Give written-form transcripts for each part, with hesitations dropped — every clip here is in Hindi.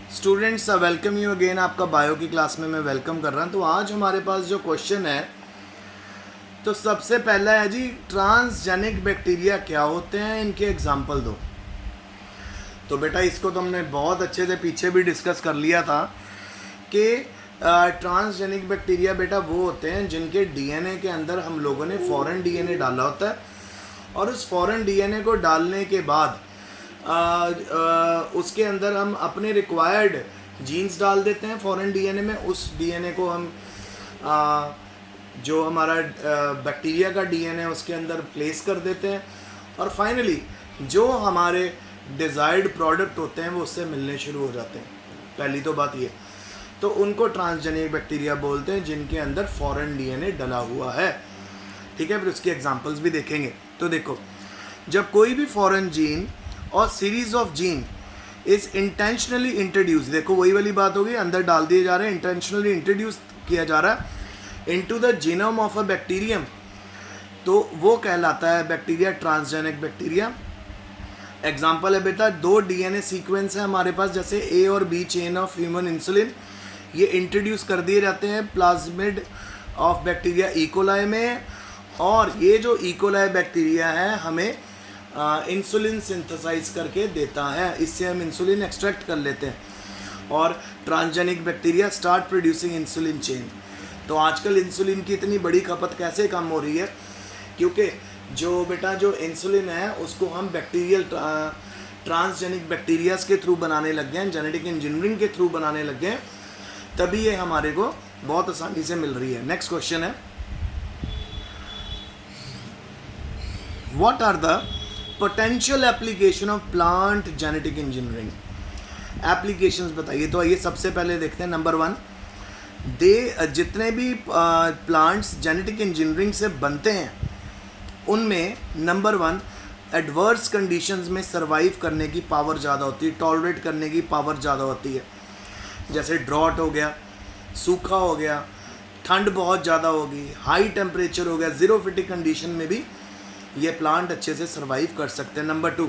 Students welcome you again. आपका बायो की क्लास में मैं वेलकम कर रहा हूँ। तो आज हमारे पास जो क्वेश्चन है, तो सबसे पहला है जी, ट्रांसजेनिक बैक्टीरिया क्या होते हैं, इनके एग्जाम्पल दो। तो बेटा इसको तो हमने बहुत अच्छे से पीछे भी डिस्कस कर लिया था कि ट्रांसजेनिक बैक्टीरिया बेटा वो होते हैं जिनके डीएनए के अंदर हम लोगों ने फॉरेन डीएनए डाला होता है, और उस फॉरेन डीएनए को डालने के बाद उसके अंदर हम अपने रिक्वायर्ड जीन्स डाल देते हैं फॉरेन डीएनए में। उस डीएनए को हम जो हमारा बैक्टीरिया का डीएनए उसके अंदर प्लेस कर देते हैं, और फाइनली जो हमारे डिज़ायर्ड प्रोडक्ट होते हैं वो उससे मिलने शुरू हो जाते हैं। पहली तो बात ये, तो उनको ट्रांसजेनिक बैक्टीरिया बोलते हैं जिनके अंदर फॉरेन डीएनए डला हुआ है। ठीक है, फिर उसकी एग्जांपल्स भी देखेंगे। तो देखो, जब कोई भी फॉरेन जीन और series of gene is intentionally introduce, देखो वही वाली बात हो गई, अंदर डाल दिए जा रहे हैं, इंटेंशनली इंट्रोड्यूस किया जा रहा है into the genome of a bacterium, तो वो कहलाता है बैक्टीरिया ट्रांसजेनिक बैक्टीरिया। एग्जाम्पल है बेटा, दो डीएनए सीक्वेंस है हमारे पास, जैसे ए और B chain of human insulin, ये इंट्रोड्यूस कर दिए जाते हैं प्लाज्मिड ऑफ बैक्टीरिया इकोलाई में, और ये जो इकोलाई बैक्टीरिया है हमें इंसुलिन सिंथेसाइज करके देता है, इससे हम इंसुलिन एक्सट्रैक्ट कर लेते हैं, और transgenic bacteria start producing insulin chain. तो आजकल इंसुलिन की इतनी बड़ी खपत कैसे कम हो रही है, क्योंकि जो बेटा जो इंसुलिन है उसको हम बैक्टीरियल ट्रांसजेनिक बैक्टीरियाज के थ्रू बनाने लग गए हैं, जेनेटिक इंजीनियरिंग के थ्रू बनाने लग गए हैं, तभी ये हमारे को बहुत आसानी से मिल रही है। नेक्स्ट क्वेश्चन है, what are the potential application of plant genetic engineering? Applications बताइए। तो आइए सबसे पहले देखते हैं, नंबर 1, जितने भी प्लांट्स जेनेटिक इंजीनियरिंग से बनते हैं उनमें नंबर 1, एडवर्स कंडीशंस में सरवाइव करने की पावर ज़्यादा होती है, टॉलरेट करने की पावर ज़्यादा होती है। जैसे ड्रॉट हो गया, सूखा हो गया, ठंड बहुत ज़्यादा होगी, हाई टेम्परेचर हो गया, जीरोफिटिक कंडीशन में भी ये प्लांट अच्छे से सरवाइव कर सकते हैं। Number 2,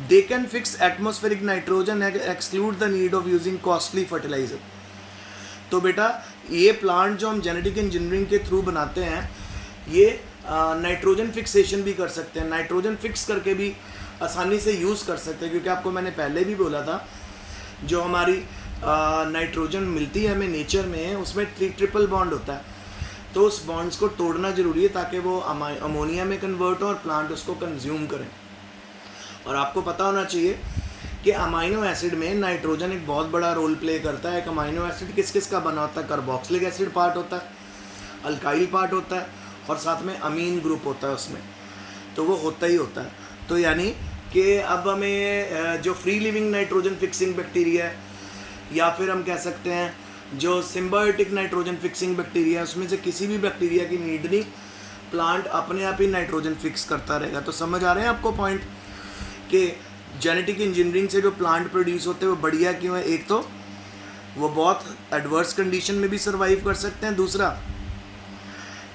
they can fix atmospheric nitrogen, exclude the need of using costly fertiliser. तो बेटा ये प्लांट जो हम जेनेटिक इंजीनियरिंग के थ्रू बनाते हैं, ये नाइट्रोजन फिक्सेशन भी कर सकते हैं, नाइट्रोजन फिक्स करके भी आसानी से यूज़ कर सकते हैं, क्योंकि आपको मैंने पहले भी बोला था जो हमारी नाइट्रोजन मिलती है हमें नेचर में, उसमें ट्रिपल बॉन्ड होता है, तो उस बॉन्ड्स को तोड़ना ज़रूरी है ताकि वो अमोनिया में कन्वर्ट हो और प्लांट उसको कंज्यूम करें। और आपको पता होना चाहिए कि अमाइनो एसिड में नाइट्रोजन एक बहुत बड़ा रोल प्ले करता है। एक अमाइनो एसिड किस किस का बना होता है? कार्बोक्सिलिक एसिड पार्ट होता है, अल्काइल पार्ट होता है, और साथ में अमीन ग्रुप होता है उसमें, तो वो होता ही होता है। तो यानी कि अब हमें जो free living nitrogen fixing bacteria है, या फिर हम कह सकते हैं जो सिम्बायोटिक नाइट्रोजन फिक्सिंग बैक्टीरिया है, उसमें से किसी भी बैक्टीरिया की नीड नहीं, प्लांट अपने आप ही नाइट्रोजन फिक्स करता रहेगा। तो समझ आ रहे हैं आपको पॉइंट कि जेनेटिक इंजीनियरिंग से जो प्लांट प्रोड्यूस होते हैं वो बढ़िया क्यों है? एक तो वो बहुत एडवर्स कंडीशन में भी सर्वाइव कर सकते हैं, दूसरा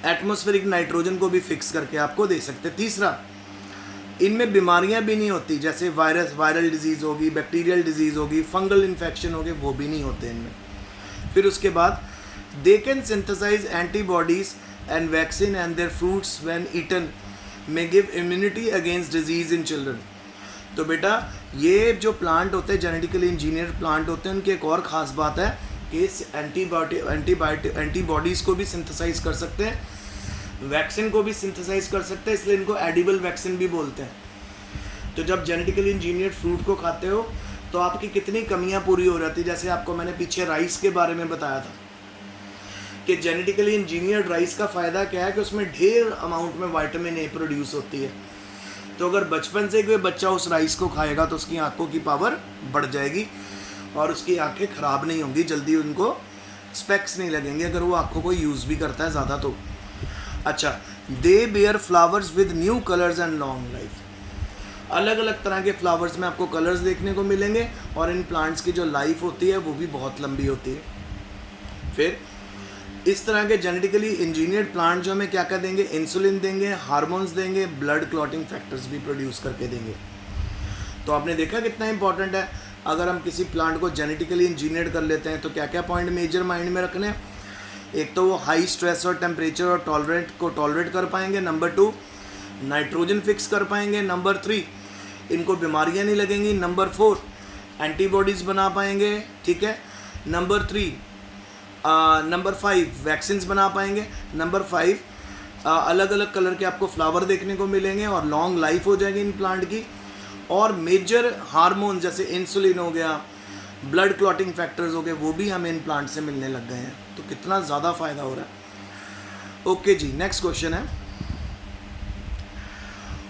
एटमॉस्फेरिक नाइट्रोजन को भी फिक्स करके आपको दे सकते हैं, तीसरा इनमें बीमारियां भी नहीं होती, जैसे वायरल डिजीज़ होगी, बैक्टीरियल डिजीज़ होगी, फंगल इन्फेक्शन होगी, वो भी नहीं होते इनमें। फिर उसके बाद they can synthesise antibodies and vaccine and their fruits when eaten may give immunity against disease in children. तो बेटा ये जो प्लांट होते हैं, जेनेटिकली इंजीनियर प्लांट होते हैं, उनकी एक और ख़ास बात है कि एंटीबॉडीज़ को भी सिंथेसाइज कर सकते हैं, वैक्सीन को भी सिंथेसाइज कर सकते हैं, इसलिए इनको एडिबल वैक्सीन भी बोलते हैं। तो जब जेनेटिकली इंजीनियर्ड फ्रूट को खाते हो तो आपकी कितनी कमियां पूरी हो जाती है। जैसे आपको मैंने पीछे राइस के बारे में बताया था कि जेनेटिकली इंजीनियर्ड राइस का फ़ायदा क्या है कि उसमें ढेर अमाउंट में विटामिन ए प्रोड्यूस होती है। तो अगर बचपन से कोई बच्चा उस राइस को खाएगा तो उसकी आँखों की पावर बढ़ जाएगी और उसकी आँखें ख़राब नहीं होंगी, जल्दी उनको स्पेक्स नहीं लगेंगे अगर वो आँखों को यूज़ भी करता है ज़्यादा। तो अच्छा, they bear flowers with new colours and long life. अलग अलग तरह के फ्लावर्स में आपको कलर्स देखने को मिलेंगे, और इन प्लांट्स की जो लाइफ होती है वो भी बहुत लंबी होती है। फिर इस तरह के जेनेटिकली इंजीनियर्ड प्लांट जो हमें क्या क्या देंगे? इंसुलिन देंगे, हार्मोन्स देंगे, ब्लड क्लॉटिंग फैक्टर्स भी प्रोड्यूस करके देंगे। तो आपने देखा कितना इंपॉर्टेंट है अगर हम किसी प्लांट को जेनेटिकली इंजीनियर कर लेते हैं तो क्या क्या पॉइंट मेजर माइंड में रखने हैं? एक तो वो हाई स्ट्रेस और टेम्परेचर और टॉलरेट कर पाएंगे, नंबर 2 नाइट्रोजन फिक्स कर पाएंगे, नंबर 3 इनको बीमारियां नहीं लगेंगी, नंबर 4 एंटीबॉडीज़ बना पाएंगे, ठीक है, नंबर 5 वैक्सीन्स बना पाएंगे, नंबर 5 अलग अलग कलर के आपको फ्लावर देखने को मिलेंगे और लॉन्ग लाइफ हो जाएगी इन प्लांट की। और मेजर हार्मोन जैसे इंसुलिन हो गया, ब्लड क्लॉटिंग फैक्टर्स हो गए, वो भी हमें इन प्लांट से मिलने लग गए हैं। तो कितना ज़्यादा फ़ायदा हो रहा है। ओके जी, नेक्स्ट क्वेश्चन है,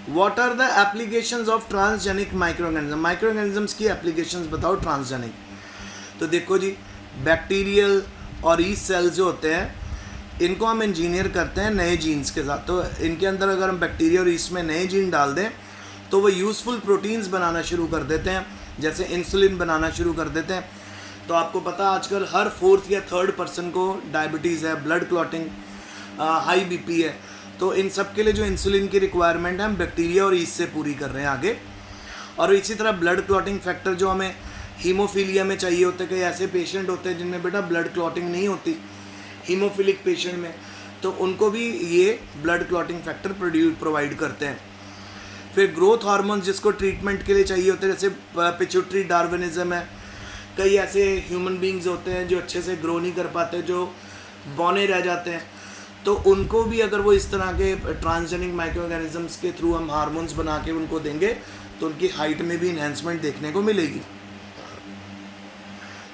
what are the applications of transgenic microorganism? Microorganisms की एप्लीकेशंस बताओ ट्रांसजेनिक। तो देखो जी, बैक्टीरियल और ईस्ट सेल्स जो होते हैं इनको हम इंजीनियर करते हैं नए जीन्स के साथ। तो इनके अंदर अगर हम बैक्टीरिया और ईस्ट में नए जीन डाल दें तो वो यूज़फुल प्रोटीन्स बनाना शुरू कर देते हैं, जैसे इंसुलिन बनाना शुरू कर देते हैं। तो आपको पता आजकल हर 4th या 3rd पर्सन को डायबिटीज़ है, ब्लड क्लॉटिंग, हाई बीपी है। तो इन सब के लिए जो इंसुलिन की रिक्वायरमेंट है हम बैक्टीरिया और ईस्ट से पूरी कर रहे हैं आगे। और इसी तरह ब्लड क्लॉटिंग फैक्टर जो हमें हीमोफीलिया में चाहिए होते हैं, कई ऐसे पेशेंट होते हैं जिनमें बेटा ब्लड क्लॉटिंग नहीं होती, हीमोफिलिक पेशेंट में, तो उनको भी ये ब्लड क्लॉटिंग फैक्टर प्रोवाइड करते हैं। फिर ग्रोथ हार्मोन जिसको ट्रीटमेंट के लिए चाहिए होते हैं, जैसे पिट्यूटरी डार्विनिज्म है, कई ऐसे ह्यूमन बींग्स होते हैं जो अच्छे से ग्रो नहीं कर पाते, जो बौने रह जाते हैं, तो उनको भी अगर वो इस तरह के ट्रांसजेनिक माइक्रोऑर्गेनिजम्स के थ्रू हम हार्मोन्स बना के उनको देंगे तो उनकी हाइट में भी इन्हेंसमेंट देखने को मिलेगी।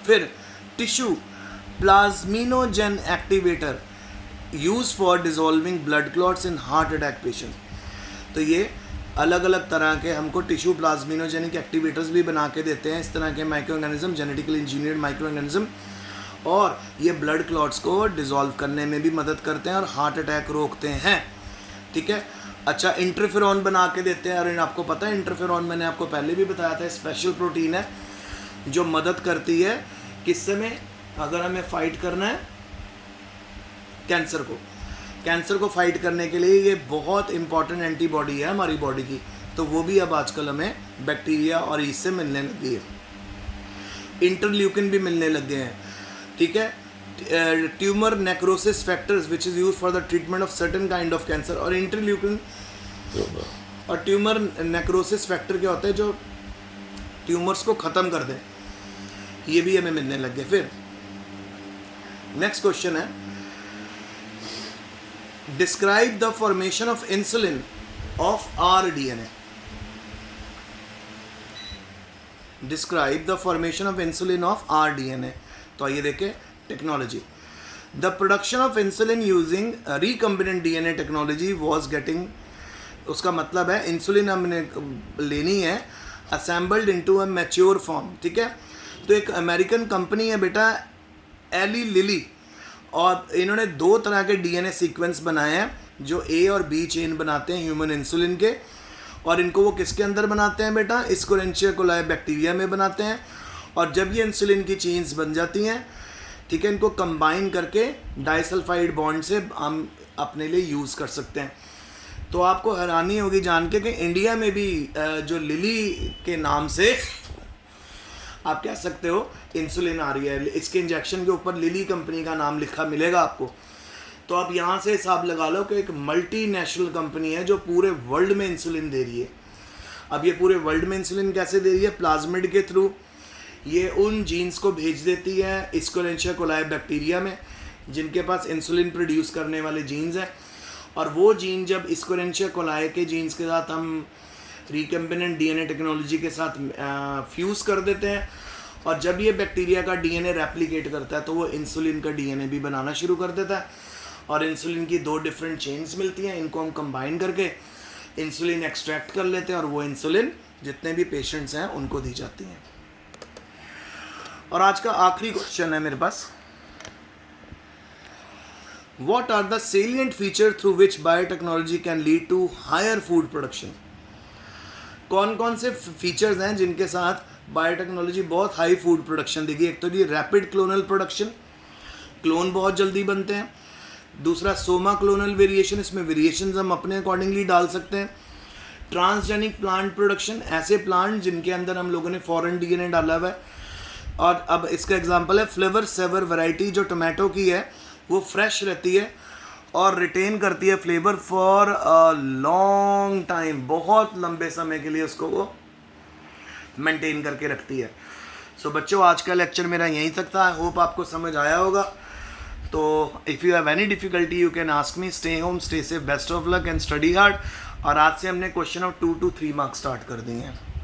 फिर tissue plasminogen activator use for dissolving blood clots in heart attack patient. तो ये अलग अलग तरह के हमको टिश्यू प्लाज्मिनोजेनिक एक्टिवेटर्स भी बना के देते हैं, इस तरह के माइक्रोऑर्गेनिज्म, जेनेटिकली इंजीनियर्ड माइक्रोऑर्गेनिज्म, और ये ब्लड क्लॉट्स को डिसॉल्व करने में भी मदद करते हैं और हार्ट अटैक रोकते हैं, ठीक है। अच्छा, इंटरफेरॉन बना के देते हैं, और आपको पता है इंटरफेरॉन मैंने आपको पहले भी बताया था, स्पेशल प्रोटीन है जो मदद करती है किस में, अगर हमें फाइट करना है कैंसर को फाइट करने के लिए ये बहुत इंपॉर्टेंट एंटीबॉडी है हमारी बॉडी की। तो वो भी अब आजकल हमें बैक्टीरिया और ईस्ट से मिलने लगी है। इंटरल्यूकिन भी मिलने लग गए हैं, ठीक है। Tumour necrosis factors which is use for the treatment of certain kind of cancer. और इंटरल्यूकिन और ट्यूमर नेक्रोसिस फैक्टर क्या होता है, जो ट्यूमर्स को ख़त्म कर दें, ये भी हमें मिलने लग गए। फिर नेक्स्ट क्वेश्चन है, describe the formation of insulin of R DNA. Describe the formation of insulin of R DNA. तो आइए देखें technology. The production of insulin using recombinant DNA technology was getting, उसका मतलब है इंसुलिन हमने लेनी है assembled into a mature form, ठीक है। तो एक अमेरिकन कंपनी है बेटा एली लिली, और इन्होंने 2 तरह के डीएनए सीक्वेंस बनाए हैं जो ए और बी चेन बनाते हैं ह्यूमन इंसुलिन के, और इनको वो किसके अंदर बनाते हैं बेटा, एस्केरिचिया कोलाई बैक्टीरिया में बनाते हैं। और जब ये इंसुलिन की चेन्स बन जाती हैं, ठीक है, इनको कंबाइन करके डाइसल्फाइड बॉन्ड से हम अपने लिए यूज़ कर सकते हैं। तो आपको हैरानी होगी जान के कि इंडिया में भी जो लिली के नाम से आप कह सकते हो इंसुलिन आ रही है, इसके इंजेक्शन के ऊपर लिली कंपनी का नाम लिखा मिलेगा आपको। तो आप यहाँ से हिसाब लगा लो कि एक मल्टीनेशनल कंपनी है जो पूरे वर्ल्ड में इंसुलिन दे रही है। अब ये पूरे वर्ल्ड में इंसुलिन कैसे दे रही है, प्लाज्मिड के थ्रू। ये उन जीन्स को भेज देती है एस्केरिचिया कोलाई बैक्टीरिया में जिनके पास इंसुलिन प्रोड्यूस करने वाले जीन्स हैं, और वो जीन जब एस्केरिचिया कोलाई के जीन्स के साथ हम रिकम्बिनेंट डीएनए टेक्नोलॉजी के साथ फ्यूज़ कर देते हैं, और जब ये बैक्टीरिया का डीएनए रेप्लिकेट करता है तो वो इंसुलिन का डीएनए भी बनाना शुरू कर देता है, और इंसुलिन की 2 डिफरेंट चेन्स मिलती हैं, इनको हम कंबाइन करके इंसुलिन एक्सट्रैक्ट कर लेते हैं, और वो इंसुलिन जितने भी पेशेंट्स हैं उनको दी जाती हैं। और आज का आखिरी क्वेश्चन है मेरे पास, What are the salient features through which biotechnology can lead to higher food production? कौन कौन से फीचर्स हैं जिनके साथ बायोटेक्नोलॉजी बहुत हाई फूड प्रोडक्शन देगी? एक तो ये रैपिड क्लोनल प्रोडक्शन, क्लोन बहुत जल्दी बनते हैं। दूसरा सोमा क्लोनल वेरिएशन, इसमें वेरिएशंस हम अपने अकॉर्डिंगली डाल सकते हैं। ट्रांसजेनिक प्लांट प्रोडक्शन, ऐसे प्लांट जिनके अंदर हम लोगों ने फॉरेन डीएनए डाला हुआ है। और अब इसका एग्जांपल है फ्लेवर सेवर वैरायटी, जो टोमेटो की है वो फ्रेश रहती है और रिटेन करती है flavour for a long time, बहुत लंबे समय के लिए उसको वो मेंटेन करके रखती है। सो बच्चों, आज का लेक्चर मेरा यहीं तक था। आई होप आपको समझ आया होगा। तो if you have any difficulty you can ask me. Stay home, stay safe, best of luck and study hard. और आज से हमने question of 2 to 3 marks start कर दिए हैं।